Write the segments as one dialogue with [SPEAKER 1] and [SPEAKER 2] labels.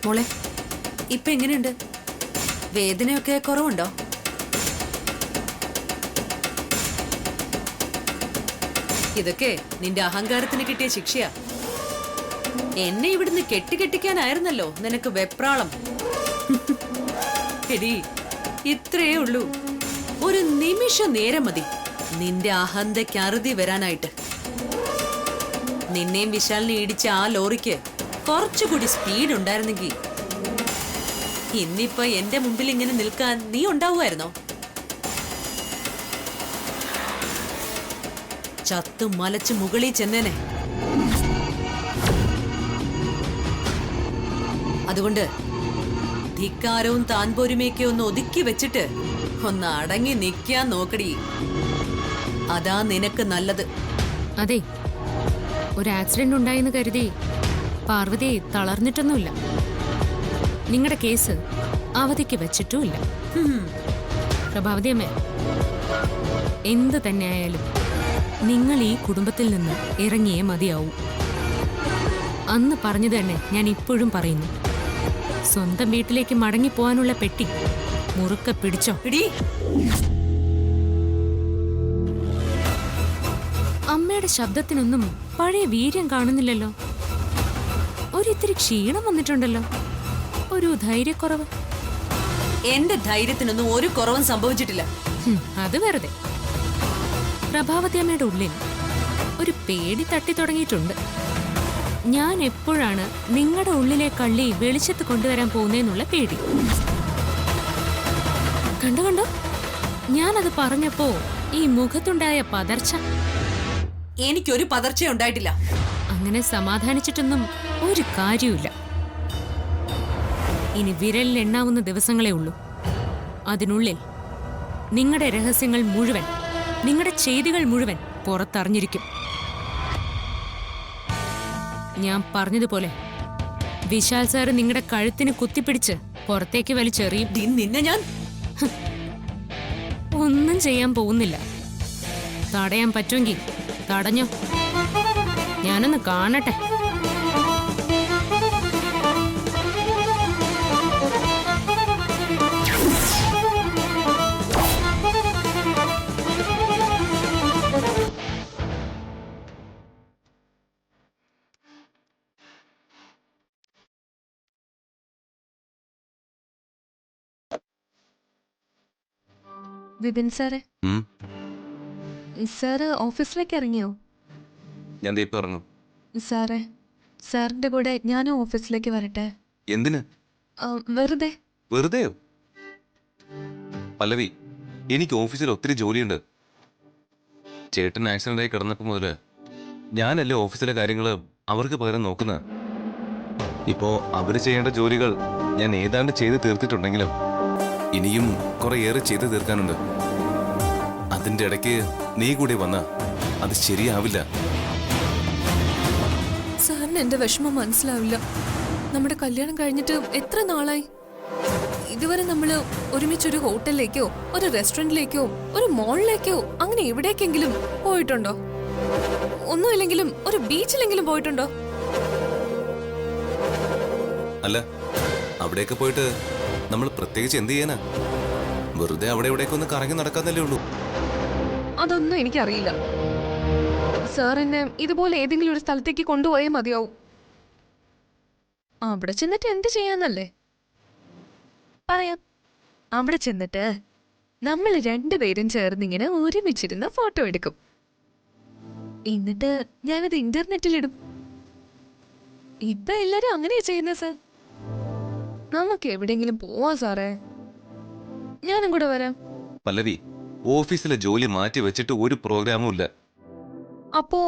[SPEAKER 1] മോളെ, ഇപ്പൊ എങ്ങനെയുണ്ട്? വേദനയൊക്കെ കുറവുണ്ടോ? ഇതൊക്കെ നിന്റെ അഹങ്കാരത്തിന് കിട്ടിയ ശിക്ഷയാ. എന്നെ ഇവിടുന്ന് കെട്ടിക്കാനായിരുന്നല്ലോ നിനക്ക് വെപ്രാളം. എടി, ഇത്രയേ ഉള്ളൂ. ഒരു നിമിഷ നേരം മതി നിന്റെ അഹന്തയ്ക്ക് അറുതി വരാനായിട്ട്. നിന്നെയും വിശാലിനെ ഇടിച്ച ആ ലോറിക്ക് കുറച്ചുകൂടി സ്പീഡ് ഉണ്ടായിരുന്നെങ്കിൽ ഇന്നിപ്പോ എന്റെ മുമ്പിൽ ഇങ്ങനെ നിൽക്കാൻ നീ ഉണ്ടാവുമായിരുന്നോ? ചത്തു മലച്ച് മുകളിൽ ചെന്നേനെ. അതുകൊണ്ട് ധിക്കാരവും താൻപോരുമയൊക്കെ ഒന്ന് ഒതുക്കി വെച്ചിട്ട് ഒന്ന് അടങ്ങി നിൽക്കാൻ നോക്കടി. അതാ നിനക്ക് നല്ലത്.
[SPEAKER 2] അതെ, ഒരു ആക്സിഡന്റ് ഉണ്ടായെന്ന് കരുതി പാർവതി തളർന്നിട്ടൊന്നുമില്ല. നിങ്ങളുടെ കേസ് അവധിക്ക് വെച്ചിട്ടുമില്ല. പ്രഭാവതി അമ്മേ, എന്ത് തന്നെയായാലും നിങ്ങൾ ഈ കുടുംബത്തിൽ നിന്ന് ഇറങ്ങിയേ മതിയാവൂ. അന്ന് പറഞ്ഞത് തന്നെ ഞാൻ ഇപ്പോഴും പറയുന്നു. സ്വന്തം വീട്ടിലേക്ക് മടങ്ങിപ്പോവാനുള്ള പെട്ടി മുറുക്കെ പിടിച്ചോ. അമ്മയുടെ ശബ്ദത്തിനൊന്നും പഴയ വീര്യം കാണുന്നില്ലല്ലോ. ഒരിത്തിരി ക്ഷീണം വന്നിട്ടുണ്ടല്ലോ. ഒരു ധൈര്യക്കുറവ്.
[SPEAKER 1] എന്റെ ധൈര്യത്തിനൊന്നും ഒരു കുറവും സംഭവിച്ചിട്ടില്ല.
[SPEAKER 2] അത് വെറുതെ. പ്രഭാവതി അമ്മയുടെ ഉള്ളിൽ ഒരു പേടി തട്ടി തുടങ്ങിയിട്ടുണ്ട്. ഞാൻ എപ്പോഴാണ് നിങ്ങളുടെ ഉള്ളിലെ കള്ളി വെളിച്ചത്ത് കൊണ്ടുവരാൻ പോകുന്നതെന്നുള്ള പേടി. കണ്ടോ കണ്ടോ, ഞാനത് പറഞ്ഞപ്പോ ഈ മുഖത്തുണ്ടായ പതർച്ച.
[SPEAKER 1] എനിക്കൊരു പതർച്ച ഉണ്ടായിട്ടില്ല.
[SPEAKER 2] അങ്ങനെ സമാധാനിച്ചിട്ടൊന്നും ഒരു കാര്യമില്ല. ഇനി വിരലിൽ എണ്ണാവുന്ന ദിവസങ്ങളേ ഉള്ളൂ. അതിനുള്ളിൽ നിങ്ങളുടെ രഹസ്യങ്ങൾ മുഴുവൻ, നിങ്ങളുടെ ചെയ്തികൾ മുഴുവൻ പുറത്തറിഞ്ഞിരിക്കും. ഞാൻ പറഞ്ഞതുപോലെ വിശാൽ സാറ് നിങ്ങളുടെ കഴുത്തിന് കുത്തിപ്പിടിച്ച് പുറത്തേക്ക് വലിച്ചെറിയും.
[SPEAKER 1] നിന്നെ ഞാൻ
[SPEAKER 2] ഒന്നും ചെയ്യാൻ പോകുന്നില്ല. തടയാൻ പറ്റുമെങ്കിൽ തടഞ്ഞോ. ഞാനൊന്ന് കാണട്ടെ.
[SPEAKER 3] വിപിൻ സാറേ, സാറ് ഓഫീസിലേക്ക് ഇറങ്ങിയോ?
[SPEAKER 4] ഞാൻ ഇറങ്ങും
[SPEAKER 3] സാറേ, സാറിന്റെ കൂടെ ഞാനും ഓഫീസിലേക്ക് വരട്ടെ?
[SPEAKER 4] എന്തിന്?
[SPEAKER 3] വെറുതെ.
[SPEAKER 4] വെറുതെയോ? പല്ലവി, എനിക്ക് ഓഫീസിൽ ഒത്തിരി ജോലിയുണ്ട്. ചേട്ടൻ ആക്സിഡന്റ് ആയി കിടന്നപ്പോൾ മുതല് ഞാനല്ലേ ഓഫീസിലെ കാര്യങ്ങൾ അവർക്ക് പകരം നോക്കുന്നത്. ഇപ്പോ അവര് ചെയ്യേണ്ട ജോലികൾ ഞാൻ ഏതാണ്ട് ചെയ്ത് തീർത്തിട്ടുണ്ടെങ്കിലും ഇനിയും കുറേയേറെ ചെയ്ത് തീർക്കാനുണ്ട്. അതിന്റെ ഇടയ്ക്ക് നീ കൂടി വന്ന അത് ശരിയാവില്ല.
[SPEAKER 3] സാറിന് എന്റെ വിഷമം മനസ്സിലാവില്ല. നമ്മുടെ കല്യാണം കഴിഞ്ഞിട്ട് എത്ര നാളായി? ഇതുവരെ നമ്മള് ഒരുമിച്ചൊരു ഹോട്ടലിലേക്കോ ഒരു റെസ്റ്റോറന്റിലേക്കോ ഒരു മോളിലേക്കോ അങ്ങനെ എവിടേക്കെങ്കിലും പോയിട്ടുണ്ടോ? ഒന്നുമില്ലെങ്കിലും ഒരു ബീച്ചിലെങ്കിലും പോയിട്ടുണ്ടോ?
[SPEAKER 4] അല്ല, അവിടെയൊക്കെ പോയിട്ട് നമ്മൾ പ്രത്യേകിച്ച് എന്ത് ചെയ്യാനാ? വെറുതെ അവിടെ ഇവിടേക്ക് ഒന്ന് കറങ്ങി നടക്കാന്നല്ലേ ഉള്ളൂ.
[SPEAKER 3] അതൊന്നും എനിക്കറിയില്ല. സാർ എന്നെ ഇതുപോലെ ഏതെങ്കിലും ഒരു സ്ഥലത്തേക്ക് കൊണ്ടുപോയേ മതിയാവും. അവിടെ ചെന്നിട്ട് എന്ത് ചെയ്യാന്നല്ലേ പറയാം. അവിടെ ചെന്നിട്ട് നമ്മൾ രണ്ടുപേരും ചേർന്നിങ്ങനെ ഒരുമിച്ചിരുന്ന് ഫോട്ടോ എടുക്കും. എന്നിട്ട് ഞാനത് ഇന്റർനെറ്റിലിടും. ഇപ്പൊ എല്ലാരും അങ്ങനെയാ ചെയ്യുന്നത് സാർ. നമുക്ക് എവിടെയെങ്കിലും പോവാ സാറേ. ഞാനും കൂടെ വരാം.
[SPEAKER 4] പല്ലവി, ഓഫീസിലെ ജോലി മാറ്റി വെച്ചിട്ട് ഒരു പ്രോഗ്രാമും ഇല്ല.
[SPEAKER 3] അപ്പോ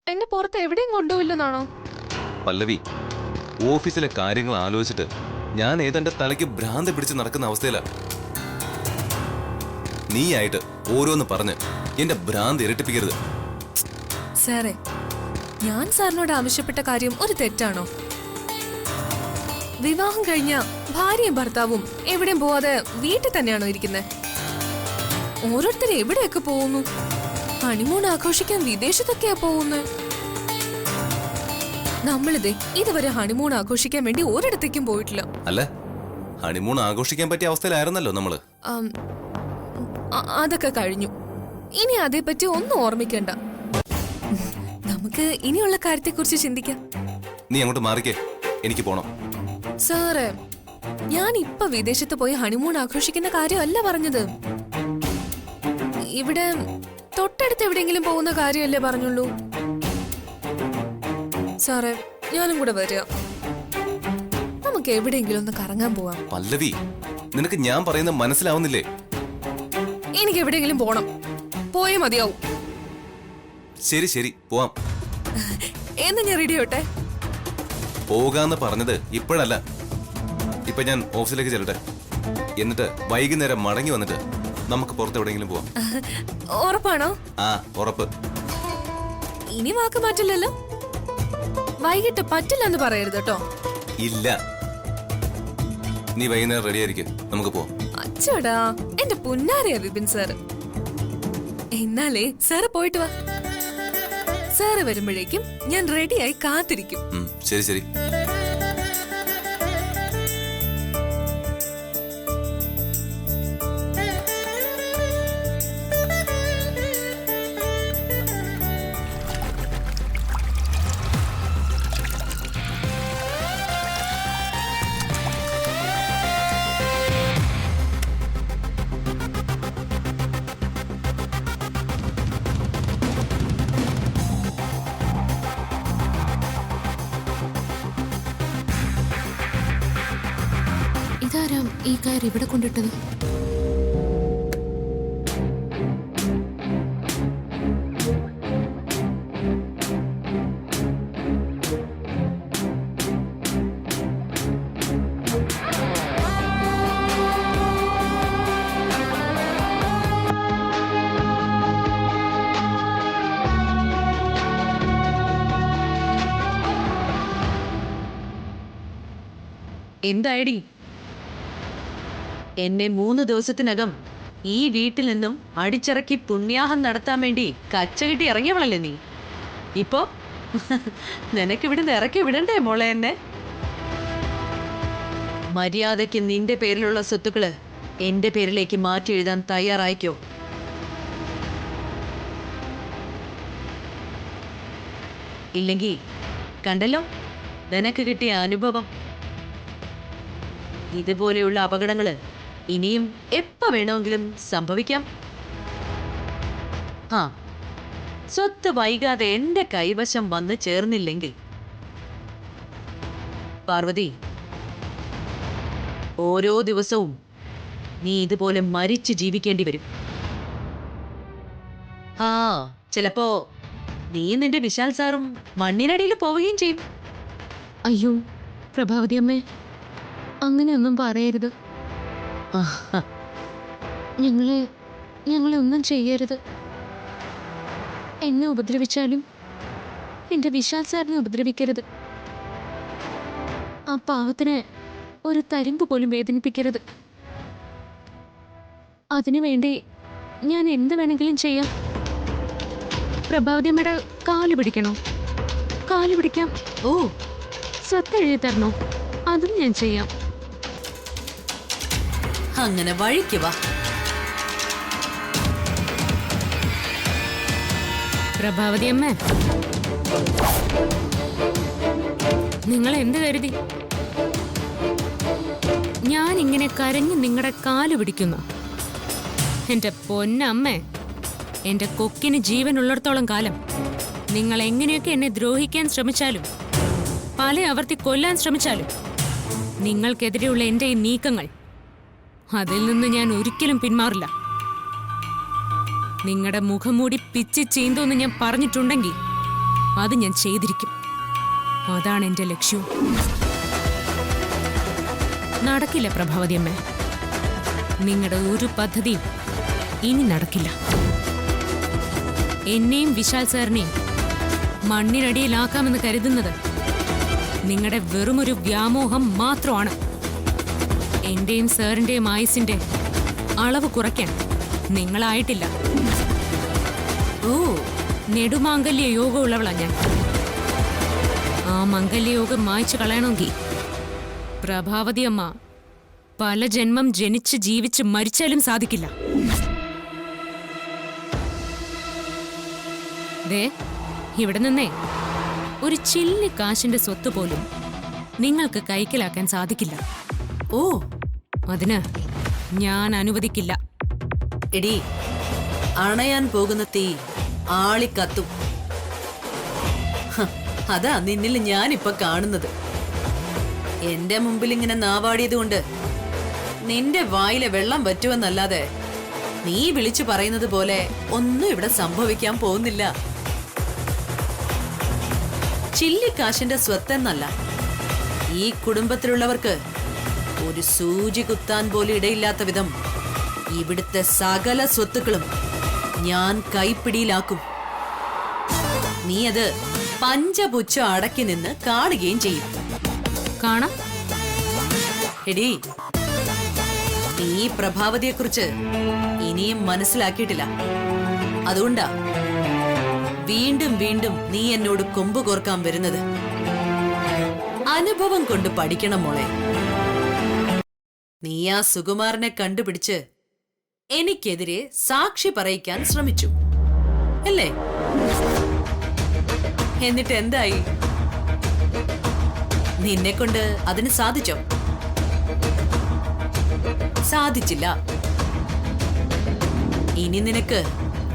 [SPEAKER 3] എന്നെ പുറത്ത് എവിടെയും കൊണ്ടുപോയില്ലെന്നാണോ?
[SPEAKER 4] പല്ലവി, ഓഫീസിലെ കാര്യങ്ങൾ ആലോചിച്ചിട്ട് ഞാൻ ഏതെന്റെ തലയ്ക്ക് ഭ്രാന്ത് പിടിച്ച് നടക്കുന്ന അവസ്ഥയിലാ. നീയായിട്ട് ഓരോന്ന് പറഞ്ഞ് എന്റെ ഭ്രാന്ത് ഇരട്ടിപ്പിക്കരുത്.
[SPEAKER 3] സാറേ, ഞാൻ സാറിനോട് ആവശ്യപ്പെട്ട കാര്യം ഒരു തെറ്റാണോ? വിവാഹം കഴിഞ്ഞ ഭാര്യയും ഭർത്താവും എവിടെയും പോവാതെ വീട്ടിൽ തന്നെയാണോ ഇരിക്കുന്നത്? ഓരോരുത്തർ എവിടെയൊക്കെ പോകുന്നു. ഹണിമൂൺ ആഘോഷിക്കാൻ വിദേശത്തൊക്കെയാ പോകുന്നത്. നമ്മളിതേ ഇതുവരെ ഹണിമൂൺ ആഘോഷിക്കാൻ വേണ്ടി ഒരിടത്തേക്കും പോയിട്ടില്ല.
[SPEAKER 4] അല്ല, ഹണിമൂൺ ആഘോഷിക്കാൻ പറ്റിയ അവസ്ഥയിലായിരുന്നല്ലോ നമ്മള്.
[SPEAKER 3] ആം, അതൊക്കെ കഴിഞ്ഞു. ഇനി അതേപ്പറ്റി ഒന്നും ഓർമ്മിക്കണ്ട. നമുക്ക് ഇനിയുള്ള കാര്യത്തെക്കുറിച്ച് ചിന്തിക്കാം.
[SPEAKER 4] നീ അങ്ങോട്ട് മാറിക്കേ, എനിക്ക് പോണം.
[SPEAKER 3] സാറേ, ഞാൻ ഇപ്പൊ വിദേശത്ത് പോയി ഹണിമൂൺ ആഘോഷിക്കുന്ന കാര്യമല്ല പറഞ്ഞത്. ഇവിടെ തൊട്ടടുത്ത് എവിടെയെങ്കിലും പോകുന്ന കാര്യമല്ലേ പറഞ്ഞുള്ളൂ. സാറേ, ഞാനും കൂടെ വരിക. നമുക്ക് എവിടെയെങ്കിലും ഒന്ന് കറങ്ങാൻ പോവാം.
[SPEAKER 4] പല്ലവി, നിനക്ക് ഞാൻ പറയുന്നത് മനസ്സിലാവുന്നില്ലേ?
[SPEAKER 3] എനിക്ക് എവിടെയെങ്കിലും പോണം. പോയേ മതിയാവും.
[SPEAKER 4] ശരി ശരി, പോവാം.
[SPEAKER 3] എന്ന് ഞാൻ റെഡി ആവട്ടെ.
[SPEAKER 4] പോകാന്ന് പറഞ്ഞത് ഇപ്പോഴല്ല. ഇപ്പൊ ഞാൻ ഓഫീസിലേക്ക് ചെല്ലട്ടെ. എന്നിട്ട് വൈകുന്നേരം മടങ്ങി വന്നിട്ട് നമുക്ക് പുറത്ത് എവിടെയെങ്കിലും പോവാം.
[SPEAKER 3] ഉറപ്പാണോ?
[SPEAKER 4] ആ, ഉറപ്പ്.
[SPEAKER 3] ഇനി വാക്ക് മാറ്റില്ലല്ലോ. വൈകിട്ട് പറ്റില്ല എന്ന് പറയരുത് കേട്ടോ.
[SPEAKER 4] ഇല്ല, നീ വൈകുന്നേരം റെഡി ആയിരിക്കും, നമുക്ക് പോവാം.
[SPEAKER 3] അച്ചടാ, എന്റെ പുന്നാരിയ വിപിൻ സാറ്. എന്നാലേ സാറ് പോയിട്ട് വാ. സാറ് വരുമ്പോഴേക്കും ഞാൻ റെഡിയായി കാത്തിരിക്കും.
[SPEAKER 4] ശരി ശരി.
[SPEAKER 2] ഇതാരാം ഈ കാർ ഇവിടെ കൊണ്ടിട്ടത്?
[SPEAKER 1] എന്തായടി? എന്നെ 3 ദിവസത്തിനകം ഈ വീട്ടിൽ നിന്നും അടിച്ചിറക്കി പുണ്യാഹം നടത്താൻ വേണ്ടി കച്ചകിട്ടി ഇറങ്ങിയവളല്ലേ നീ? ഇപ്പോ നിനക്കിവിടുന്ന് ഇറക്കി വിടണ്ടേ മോളെ എന്നെ? മര്യാദയ്ക്ക് നിന്റെ പേരിലുള്ള സ്വത്തുക്കള് എന്റെ പേരിലേക്ക് മാറ്റി എഴുതാൻ തയ്യാറായിക്കോ? ഇല്ലെങ്കിൽ കണ്ടല്ലോ നിനക്ക് കിട്ടിയ അനുഭവം. ഇതുപോലെയുള്ള അപകടങ്ങള് ഇനിയും എപ്പോ വേണമെങ്കിലും സംഭവിക്കാം. ആ, സ്വത്ത് വൈകാതെ എന്റെ കൈവശം വന്ന് ചേർന്നില്ലെങ്കിൽ പാർവതി, ഓരോ ദിവസവും നീ ഇതുപോലെ മരിച്ചു ജീവിക്കേണ്ടി വരും. ആ, ചിലപ്പോ നീ നിന്റെ വിശാൽ സാറും മണ്ണിനടിയിൽ പോവുകയും ചെയ്യും.
[SPEAKER 2] അയ്യോ പ്രഭാവതി അമ്മേ, അങ്ങനെയൊന്നും പറയരുത്. ഞങ്ങളെ ഒന്നും ചെയ്യരുത്. എന്നെ ഉപദ്രവിച്ചാലും എൻ്റെ വിശാൽ സാറിനെ ഉപദ്രവിക്കരുത്. ആ പാവത്തിനെ ഒരു തരിമ്പ് പോലും വേദനിപ്പിക്കരുത്. അതിനു വേണ്ടി ഞാൻ എന്ത് വേണമെങ്കിലും ചെയ്യാം. പ്രഭാവതി അമ്മയുടെ കാല് പിടിക്കണോ? കാല് പിടിക്കാം.
[SPEAKER 1] ഓ,
[SPEAKER 2] സ്വത്ത് എഴുതി തരണോ? അതും ഞാൻ ചെയ്യാം.
[SPEAKER 1] അങ്ങനെ വഴിക്ക് വാ.
[SPEAKER 2] പ്രഭാവതി അമ്മ, നിങ്ങൾ എന്ത് കരുതി? ഞാൻ ഇങ്ങനെ കരഞ്ഞ് നിങ്ങളുടെ കാല് പിടിക്കുന്നു? എന്റെ പൊന്നമ്മേ, എന്റെ കൊക്കിന് ജീവനുള്ളിടത്തോളം കാലം നിങ്ങൾ എങ്ങനെയൊക്കെ എന്നെ ദ്രോഹിക്കാൻ ശ്രമിച്ചാലും, പല ആവർത്തി കൊല്ലാൻ ശ്രമിച്ചാലും, നിങ്ങൾക്കെതിരെയുള്ള എന്റെ ഈ നീക്കങ്ങൾ, അതിൽ നിന്ന് ഞാൻ ഒരിക്കലും പിന്മാറില്ല. നിങ്ങളുടെ മുഖം മൂടി പിച്ചി ചീന്തോന്ന് ഞാൻ പറഞ്ഞിട്ടുണ്ടെങ്കിൽ അത് ഞാൻ ചെയ്തിരിക്കും. അതാണ് എന്റെ ലക്ഷ്യവും. നടക്കില്ല പ്രഭാവതി അമ്മ, നിങ്ങളുടെ ഒരു പദ്ധതിയും ഇനി നടക്കില്ല. എന്നെയും വിശാൽ സാറിനെയും മണ്ണിനടിയിലാക്കാമെന്ന് കരുതുന്നത് നിങ്ങളുടെ വെറുമൊരു വ്യാമോഹം മാത്രമാണ്. എന്റെയും സാറിന്റെയും ആയുസിന്റെ അളവ് കുറയ്ക്കാൻ നിങ്ങളായിട്ടില്ല. ഓ, നെടുമാംഗല്യ യോഗമുള്ളവളാ ഞാൻ. ആ മംഗല്യയോഗം മായ്ച്ചു കളയണമെങ്കിൽ പ്രഭാവതി അമ്മ പല ജന്മം ജനിച്ച് ജീവിച്ച് മരിച്ചാലും സാധിക്കില്ല. ദേ, ഇവിടെ നിന്നേ ഒരു ചില്ലി കാശിന്റെ സ്വത്ത് പോലും നിങ്ങൾക്ക് കൈക്കലാക്കാൻ സാധിക്കില്ല.
[SPEAKER 1] ഓ,
[SPEAKER 2] അതിന് ഞാൻ അനുവദിക്കില്ല.
[SPEAKER 1] എടി, അണയാൻ പോകുന്ന തീ ആളിക്കത്തും. ഹ, അതാ നിന്നിൽ ഞാനിപ്പൊ കാണുന്നത്. എന്റെ മുമ്പിൽ ഇങ്ങനെ നാവാടിയത് കൊണ്ട് നിന്റെ വായിലെ വെള്ളം പറ്റുമെന്നല്ലാതെ നീ വിളിച്ചു പറയുന്നത് പോലെ ഒന്നും ഇവിടെ സംഭവിക്കാൻ പോകുന്നില്ല. ചില്ലിക്കാശിന്റെ സ്വത്തെന്നല്ല, ഈ കുടുംബത്തിലുള്ളവർക്ക് ഒരു സൂചി കുത്താൻ പോലും ഇടയില്ലാത്ത വിധം ഇവിടുത്തെ സകല സ്വത്തുക്കളും ഞാൻ കൈപ്പിടിയിലാക്കും. നീ അത് പഞ്ചപുച്ഛം അടക്കി നിന്ന് കാണുകയും ചെയ്യും.
[SPEAKER 2] കാണാം.
[SPEAKER 1] എടി, നീ പ്രഭാവതിയെക്കുറിച്ച് ഇനിയും മനസ്സിലാക്കിയിട്ടില്ല. അതുകൊണ്ടാ വീണ്ടും വീണ്ടും നീ എന്നോട് കൊമ്പ് കോർക്കാൻ വരുന്നത്. അനുഭവം കൊണ്ട് പഠിക്കണം മോളെ. നീ ആ സുകുമാരനെ കണ്ടുപിടിച്ച് എനിക്കെതിരെ സാക്ഷി പറയിക്കാൻ ശ്രമിച്ചു അല്ലേ? എന്നിട്ട് എന്തായി? നിന്നെ കൊണ്ട് അതിന് സാധിച്ചോ? സാധിച്ചില്ല. ഇനി നിനക്ക്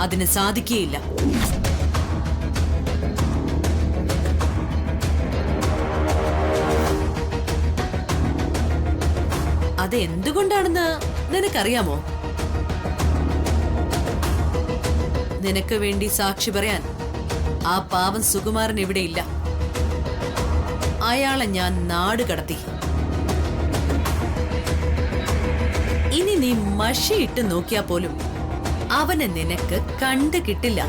[SPEAKER 1] അതിന് സാധിക്കുകയില്ല. അതെന്തുകൊണ്ടാണെന്ന് നിനക്കറിയാമോ? നിനക്ക് വേണ്ടി സാക്ഷി പറയാൻ ആ പാവം സുകുമാരൻ ഇവിടെയില്ല. അയാളെ ഞാൻ നാട് കടത്തി. ഇനി നീ മഷിയിട്ട് നോക്കിയാ പോലും അവനെ നിനക്ക് കണ്ടു കിട്ടില്ല.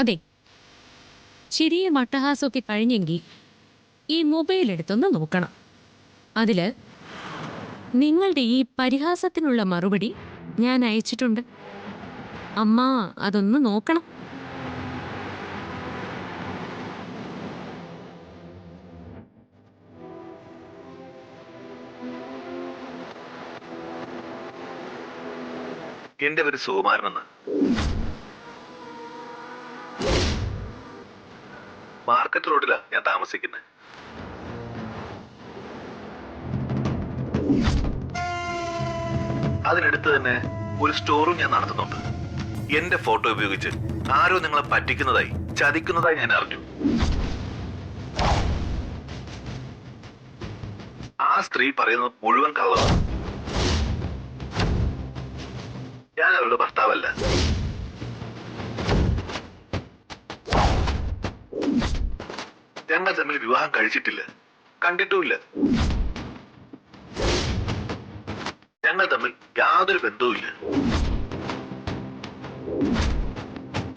[SPEAKER 2] അതെ, ചിരിയും അട്ടഹാസമൊക്കെ കഴിഞ്ഞെങ്കിൽ ഈ മൊബൈൽ എടുത്തൊന്ന് നോക്കണം. അതില് നിങ്ങളുടെ ഈ പരിഹാസത്തിനുള്ള മറുപടി ഞാൻ അയച്ചിട്ടുണ്ട്. അമ്മ അതൊന്ന് നോക്കണം.
[SPEAKER 5] എന്റെ പേര് സുകുമാരനെന്ന്. മാർക്കറ്റ് റോഡിലാ ഞാൻ താമസിക്കുന്നത്. അതിനടുത്ത് തന്നെ ഒരു സ്റ്റോറും ഞാൻ നടത്തുന്നുണ്ട്. എന്റെ ഫോട്ടോ ഉപയോഗിച്ച് ആരോ നിങ്ങളെ പറ്റിക്കുന്നതായി, ചതിക്കുന്നതായി ഞാൻ അറിഞ്ഞു. ആ സ്ത്രീ പറയുന്നത് മുഴുവൻ കള്ളമാണ്. ഞാൻ അവരുടെ ഭർത്താവല്ല. ഞങ്ങൾ തമ്മിൽ വിവാഹം കഴിച്ചിട്ടില്ല, കണ്ടിട്ടുമില്ല. ഞങ്ങൾ തമ്മിൽ യാതൊരു ബന്ധവുമില്ല.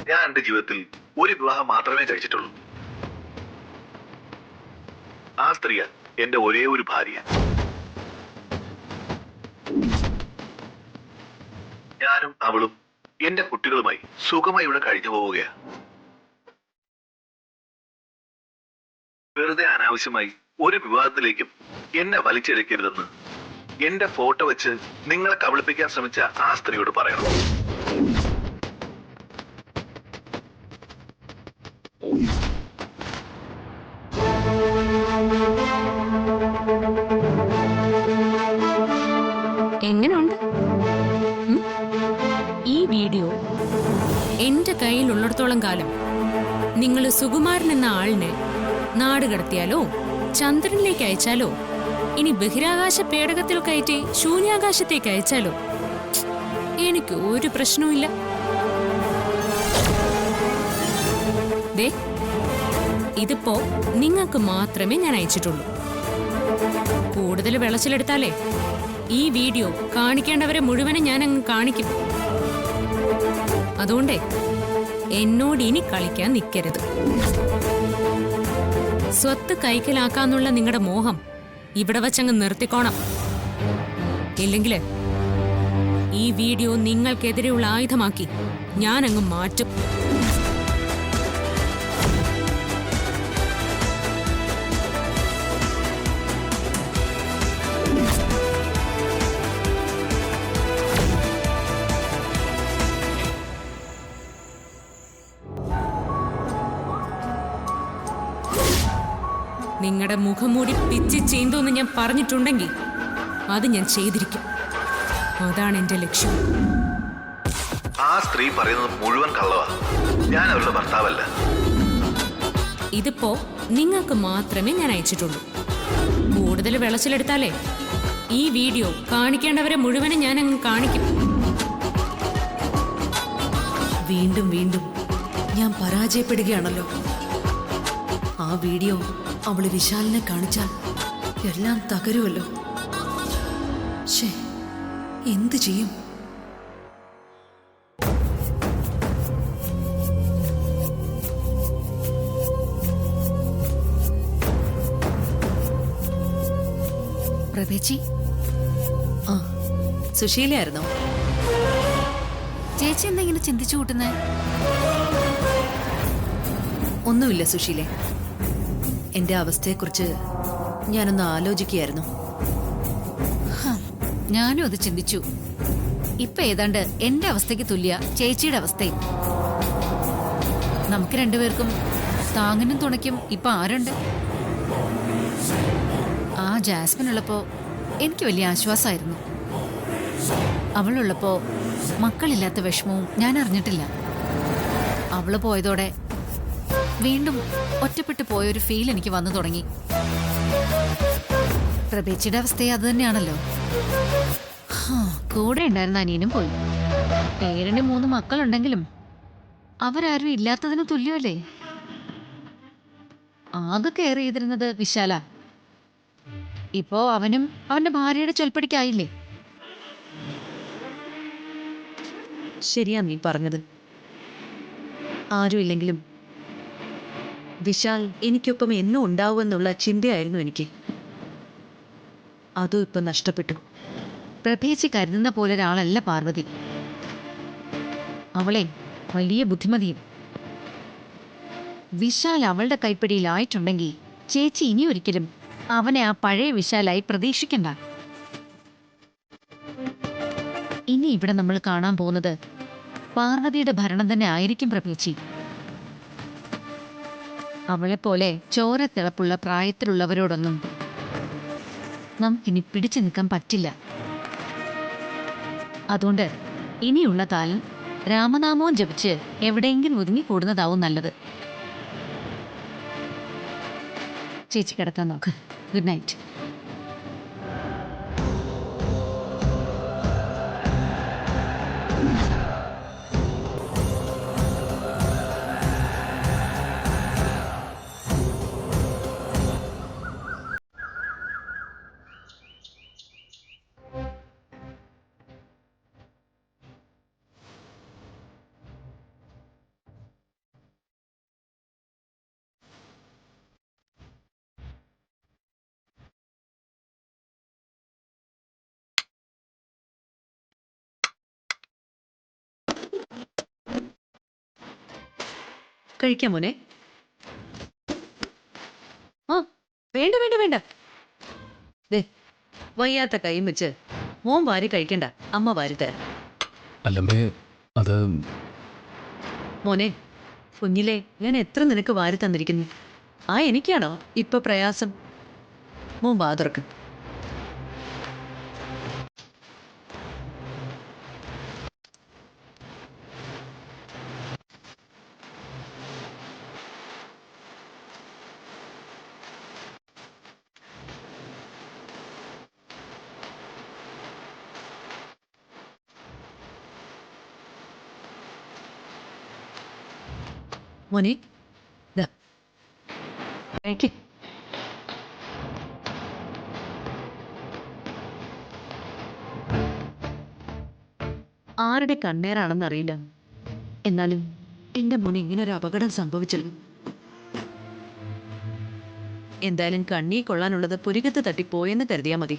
[SPEAKER 5] ഞാൻ എന്റെ ജീവിതത്തിൽ ഒരു വിവാഹം മാത്രമേ കഴിച്ചിട്ടുള്ളൂ. ആ സ്ത്രീയ എന്റെ ഒരേ ഒരു ഭാര്യ. ഞാനും അവളും എന്റെ കുട്ടികളുമായി സുഖമായി ഇവിടെ കഴിഞ്ഞു പോവുകയാണ്. വെറുതെ അനാവശ്യമായി ഒരു വിവാഹത്തിലേക്കും എന്നെ വലിച്ചിഴക്കരുതെന്ന് എന്റെ ഫോട്ടോ വെച്ച് നിങ്ങളെ കബളിപ്പിക്കാൻ ശ്രമിച്ച ആ സ്ത്രീയോട് പറയണം.
[SPEAKER 2] എങ്ങനെയുണ്ട് ഈ വീഡിയോ? എന്റെ കയ്യിലുള്ളിടത്തോളം കാലം നിങ്ങൾ സുകുമാരൻ എന്ന ആളിനെ നാട് കടത്തിയാലോ ചന്ദ്രനിലേക്ക് അയച്ചാലോ ഇനി ബഹിരാകാശ പേടകത്തിൽ കയറ്റി ശൂന്യാകാശത്തേക്ക് അയച്ചാലോ എനിക്ക് ഒരു പ്രശ്നവുമില്ല. ദേ, ഇതിപ്പോ നിങ്ങൾക്ക് മാത്രമേ ഞാൻ അയച്ചിട്ടുള്ളൂ. കൂടുതൽ വിളച്ചിലെടുത്താലേ ഈ വീഡിയോ കാണിക്കേണ്ടവരെ മുഴുവനും ഞാൻ അങ്ങ് കാണിക്കും. അതുകൊണ്ടേ എന്നോട് ഇനി കളിക്കാൻ നിൽക്കരുത്. സ്വത്ത് കൈക്കലാക്കാന്നുള്ള നിങ്ങളുടെ മോഹം ഇവിടെ വച്ചങ്ങ് നിർത്തിക്കോണം. ഇല്ലെങ്കിൽ ഈ വീഡിയോ നിങ്ങൾക്കെതിരെയുള്ള ആയുധമാക്കി ഞാനങ്ങ് മാറ്റും. നിങ്ങളുടെ മുഖംമൂടി പിച്ചി ചീന്തോന്ന് ഞാൻ പറഞ്ഞിട്ടുണ്ടെങ്കിൽ അത് ഞാൻ ചെയ്തിരിക്കും. അതാണ് എന്റെ ലക്ഷ്യം.
[SPEAKER 5] ആ സ്ത്രീ പറയുന്നത് മുഴുവൻ കള്ളവാ. ഞാൻ അവരുടെ ഭർത്താവല്ല.
[SPEAKER 2] ഇതിപ്പോ നിങ്ങൾക്ക് മാത്രമേ ഞാൻ അയച്ചിട്ടുള്ളൂ. കൂടുതൽ വിളച്ചിലെടുത്താലേ ഈ വീഡിയോ കാണിക്കേണ്ടവരെ മുഴുവനും ഞാൻ അങ്ങ് കാണിക്കും.
[SPEAKER 1] വീണ്ടും വീണ്ടും ഞാൻ പരാജയപ്പെടുകയാണല്ലോ. ആ വീഡിയോ അവള് വിശാലിനെ കാണിച്ചാൽ എല്ലാം തകരുമല്ലോ. ശേ, എന്ത് ചെയ്യും?
[SPEAKER 6] പ്രഭേച്ചി,
[SPEAKER 1] ആ, സുശീലയായിരുന്നോ?
[SPEAKER 6] ചേച്ചി എന്താ ഇങ്ങനെ ചിന്തിച്ചു കൂട്ടുന്നേ?
[SPEAKER 1] ഒന്നുമില്ല സുശീലെ, എന്റെ അവസ്ഥയെക്കുറിച്ച് ഞാനൊന്ന് ആലോചിക്കുകയായിരുന്നു.
[SPEAKER 6] ഞാനും അത് ചിന്തിച്ചു. ഇപ്പൊ ഏതാണ്ട് എന്റെ അവസ്ഥയ്ക്ക് തുല്യ ചേച്ചിയുടെ അവസ്ഥയും. നമുക്ക് രണ്ടുപേർക്കും താങ്ങിനും തുണയ്ക്കും ഇപ്പൊ ആരുണ്ട്? ആ ജാസ്മിൻ ഉള്ളപ്പോ എനിക്ക് വലിയ ആശ്വാസമായിരുന്നു. അവളുള്ളപ്പോ മക്കളില്ലാത്ത വിഷമവും ഞാൻ അറിഞ്ഞിട്ടില്ല. അവള് പോയതോടെ വീണ്ടും ഒറ്റപ്പെട്ടു പോയൊരു ഫീൽ എനിക്ക് വന്നു തുടങ്ങി. പ്രഭേച്ചിയുടെ അവസ്ഥയെ അത് തന്നെയാണല്ലോ. കൂടെ ഉണ്ടായിരുന്ന അനിയനും പോയി. പേരിന് 3 മക്കളുണ്ടെങ്കിലും അവരാരും ഇല്ലാത്തതിന് തുല്യമല്ലേ. ആകെ കെയർ ചെയ്തിരുന്നത് വിശാല. ഇപ്പോ അവനും അവന്റെ ഭാര്യയുടെ ചൊൽപ്പടിക്കായില്ലേ.
[SPEAKER 1] ശരിയാ നീ പറഞ്ഞത്. ആരുമില്ലെങ്കിലും വിശാൽ എനിക്കൊപ്പം എന്നും ഉണ്ടാവുമെന്നുള്ള ചിന്തയായിരുന്നു എനിക്ക്. അതും ഇപ്പൊ നഷ്ടപ്പെട്ടു.
[SPEAKER 6] പ്രഭേച്ചി കരുതുന്ന പോലെ ഒരാളല്ല പാർവതി. അവളെ വലിയ ബുദ്ധിമതിയും. വിശാൽ അവളുടെ കൈപ്പിടിയിലായിട്ടുണ്ടെങ്കിൽ ചേച്ചി ഇനി ഒരിക്കലും അവനെ ആ പഴയ വിശാലായി പ്രതീക്ഷിക്കണ്ട. ഇനി ഇവിടെ നമ്മൾ കാണാൻ പോകുന്നത് പാർവതിയുടെ ഭരണം തന്നെ ആയിരിക്കും പ്രഭേച്ചി. അവളെപ്പോലെ ചോരത്തിളപ്പുള്ള പ്രായത്തിലുള്ളവരോടൊന്നും നമുക്കിനി പിടിച്ചു നിൽക്കാൻ പറ്റില്ല. അതുകൊണ്ട് ഇനിയുള്ള കാലം രാമനാമവും ജപിച്ച് എവിടെയെങ്കിലും ഒതുങ്ങിക്കൂടുന്നതാവും നല്ലത്. ചേച്ചി കിടക്കാൻ നോക്ക്. Good night.
[SPEAKER 1] കഴിക്കാം മോനെ. ആ, വേണ്ട വേണ്ട വേണ്ട. ദേ, വയ്യാത്ത കൈയും വെച്ച് മോൻ വാരി കഴിക്കണ്ട, അമ്മ വാരി തരാം.
[SPEAKER 7] അല്ലമ്മേ, അത്
[SPEAKER 1] മോനെ, കുഞ്ഞിലെ ഞാൻ എത്ര നിനക്ക് വാരി തന്നിരിക്കുന്നു. ആ എനിക്കാണോ ഇപ്പൊ പ്രയാസം? മോൻ വാ തുറക്ക്. മോനെ, ദാ, കഴിക്ക്. ആരുടെ കണ്ണേറാണെന്നറിയില്ല, എന്നാലും എന്റെ മോന് ഇങ്ങനൊരു അപകടം സംഭവിച്ചല്ലോ. എന്തായാലും കണ്ണീ കൊള്ളാനുള്ളത് പുരികത്ത് തട്ടിപ്പോയെന്ന് കരുതിയാ മതി.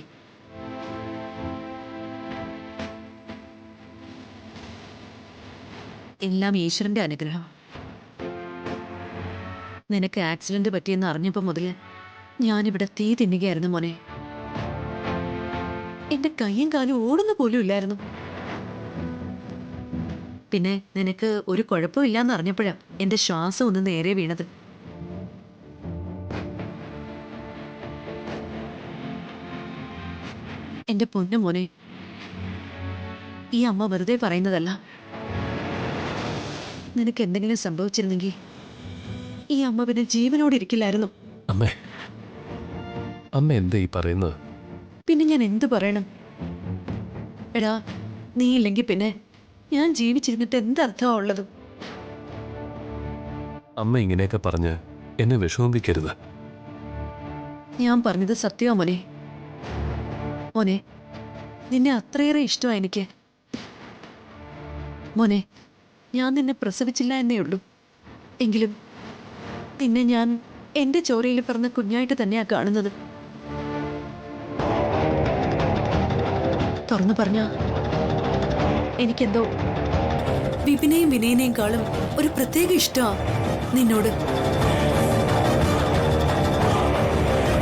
[SPEAKER 1] എല്ലാം ഈശ്വരന്റെ അനുഗ്രഹം. നിനക്ക് ആക്സിഡന്റ് പറ്റിയെന്ന് അറിഞ്ഞപ്പോ മുതല് ഞാനിവിടെ തീ തിന്നുകയായിരുന്നു മോനെ. എന്റെ കൈയും കാലും ഓടുന്ന പോലും ഇല്ലായിരുന്നു. പിന്നെ നിനക്ക് ഒരു കുഴപ്പമില്ലാന്ന് അറിഞ്ഞപ്പോഴാ എന്റെ ശ്വാസം ഒന്ന് നേരെ വീണത്. എന്റെ പൊന്നു മോനെ, ഈ അമ്മ വെറുതെ പറയുന്നതല്ല. നിനക്ക് എന്തെങ്കിലും സംഭവിച്ചിരുന്നെങ്കിൽ ഈ അമ്മ പിന്നെ ജീവനോട് ഇരിക്കില്ലായിരുന്നു.
[SPEAKER 7] അമ്മേ, അമ്മ എന്താ ഈ പറയുന്നത്?
[SPEAKER 1] പിന്നെ ഞാൻ എന്തു പറയണം? എടാ, നീ ഇല്ലെങ്കിൽ പിന്നെ ഞാൻ ജീവിച്ചിരുന്നിട്ട് എന്തർത്ഥമാ ഉള്ളത്?
[SPEAKER 7] അമ്മ ഇങ്ങനെയൊക്കെ പറഞ്ഞ് എന്നെ വിഷമിപ്പിക്കരുത്.
[SPEAKER 1] ഞാൻ പറഞ്ഞത് സത്യമാ മോനെ. മോനെ, നിന്നെ അത്രയേറെ ഇഷ്ടമാ എനിക്ക്. മോനെ, ഞാൻ നിന്നെ പ്രസവിച്ചില്ല എന്നേ ഉള്ളൂ. എങ്കിലും നിന്നെ ഞാൻ എന്റെ ചോരയിൽ പിറന്ന കുഞ്ഞായിട്ട് തന്നെയാ കാണുന്നത്. തുറന്നു പറഞ്ഞ എനിക്കെന്തോ വിപിനെയും വിനയനെയും കാളും ഒരു പ്രത്യേക ഇഷ്ടമാ നിന്നോട്.